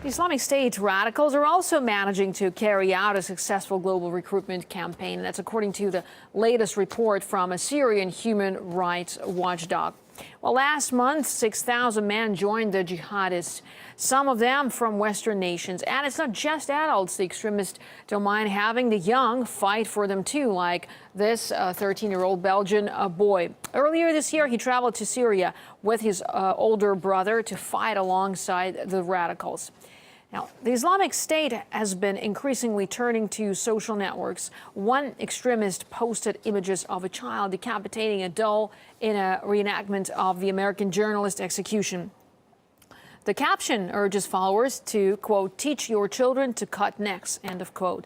Islamic State radicals are also managing to carry out a successful global recruitment campaign. That's according to the latest report from a Syrian human rights watchdog. Well, last month, 6,000 men joined the jihadists, some of them from Western nations. And it's not just adults. The extremists don't mind having the young fight for them, too, like this 13-year-old Belgian boy. Earlier this year, he traveled to Syria with his older brother to fight alongside the radicals. Now, the Islamic State has been increasingly turning to social networks. One extremist posted images of a child decapitating a doll in a reenactment of the American journalist execution. The caption urges followers to, quote, teach your children to cut necks, end of quote.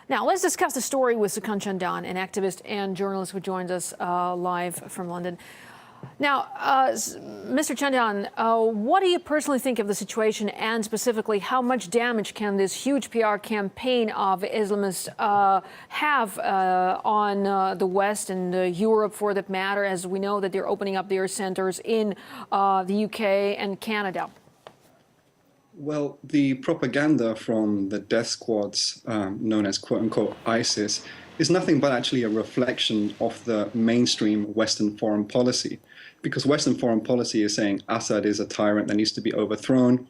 Now, let's discuss the story with Sukan Chandan, an activist and journalist who joins us live from London. Now, Mr. Chandan, what do you personally think of the situation, and specifically, how much damage can this huge PR campaign of Islamists have on the West and Europe, for that matter, as we know that they're opening up their centers in the UK and Canada? Well, the propaganda from the death squads known as quote-unquote ISIS is nothing but actually a reflection of the mainstream Western foreign policy. Because Western foreign policy is saying Assad is a tyrant that needs to be overthrown,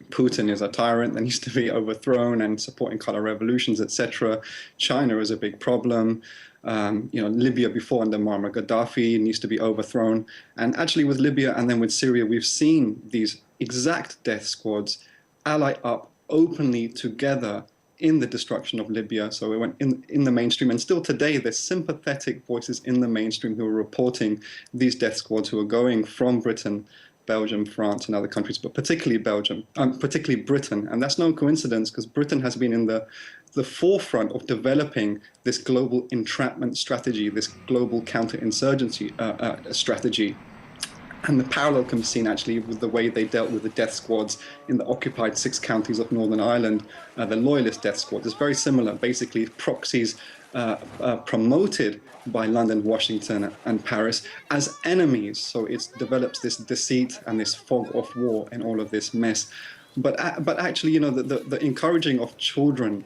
Putin is a tyrant that needs to be overthrown, and supporting color revolutions, etc. China is a big problem. Libya before under Muammar Gaddafi needs to be overthrown. And actually with Libya and then with Syria, we've seen these exact death squads ally up openly together in the destruction of Libya. So it went in the mainstream, and still today there's sympathetic voices in the mainstream who are reporting these death squads who are going from Britain, Belgium, France and other countries, but particularly particularly Britain. And that's no coincidence, because Britain has been in the forefront of developing this global entrapment strategy, this global counterinsurgency strategy. And the parallel can be seen actually with the way they dealt with the death squads in the occupied 6 counties of Northern Ireland, the loyalist death squad. It's very similar, basically proxies promoted by London, Washington and Paris as enemies. So it develops this deceit and this fog of war in all of this mess. But actually, the encouraging of children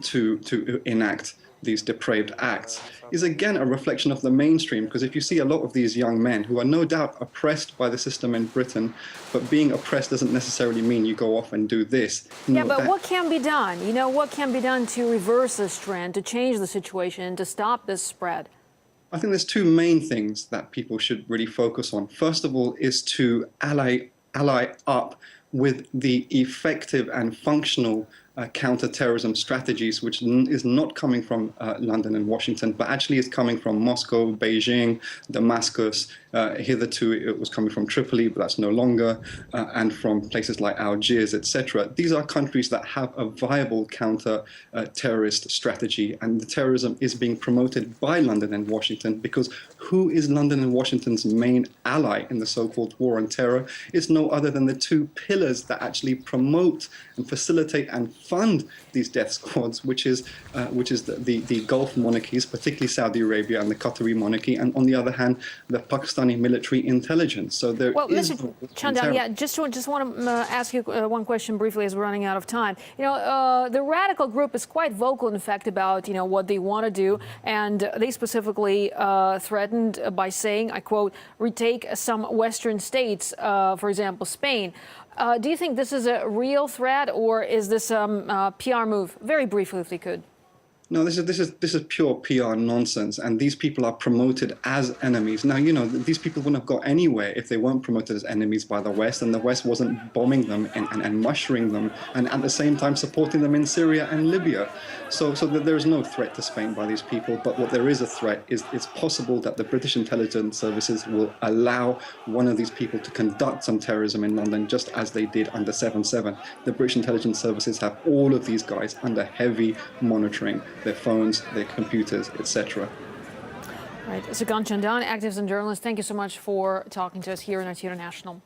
to enact these depraved acts is again a reflection of the mainstream, because if you see a lot of these young men who are no doubt oppressed by the system in Britain, but being oppressed doesn't necessarily mean you go off and do this. Yeah, but what can be done? What can be done to reverse this trend, to change the situation, and to stop this spread? I think there's 2 main things that people should really focus on. First of all is to ally up with the effective and functional counter-terrorism strategies, which is not coming from London and Washington, but actually is coming from Moscow, Beijing, Damascus. Hitherto it was coming from Tripoli, but that's no longer, and from places like Algiers, etc. These are countries that have a viable counter-terrorist strategy, and the terrorism is being promoted by London and Washington, because who is London and Washington's main ally in the so-called war on terror? It's no other than the 2 pillars that actually promote and facilitate and fund these death squads, which is the Gulf monarchies, particularly Saudi Arabia and the Qatari monarchy, and on the other hand, the Pakistani military intelligence. So there is. Mr. Chandan, yeah, just want to ask you one question briefly, as we're running out of time. The radical group is quite vocal, in fact, about what they want to do, and they specifically threatened by saying, I quote, retake some Western states, for example, Spain. Do you think this is a real threat, or is this a PR move? Very briefly, if you could. No, this is pure PR nonsense, and these people are promoted as enemies. Now, these people wouldn't have got anywhere if they weren't promoted as enemies by the West, and the West wasn't bombing them and mushering them, and at the same time supporting them in Syria and Libya. So there is no threat to Spain by these people, but what there is a threat is it's possible that the British intelligence services will allow one of these people to conduct some terrorism in London, just as they did under 7/7. The British intelligence services have all of these guys under heavy monitoring. Their phones, their computers, etc. Right. Sukan Chandan, activist and journalist, thank you so much for talking to us here on RT International.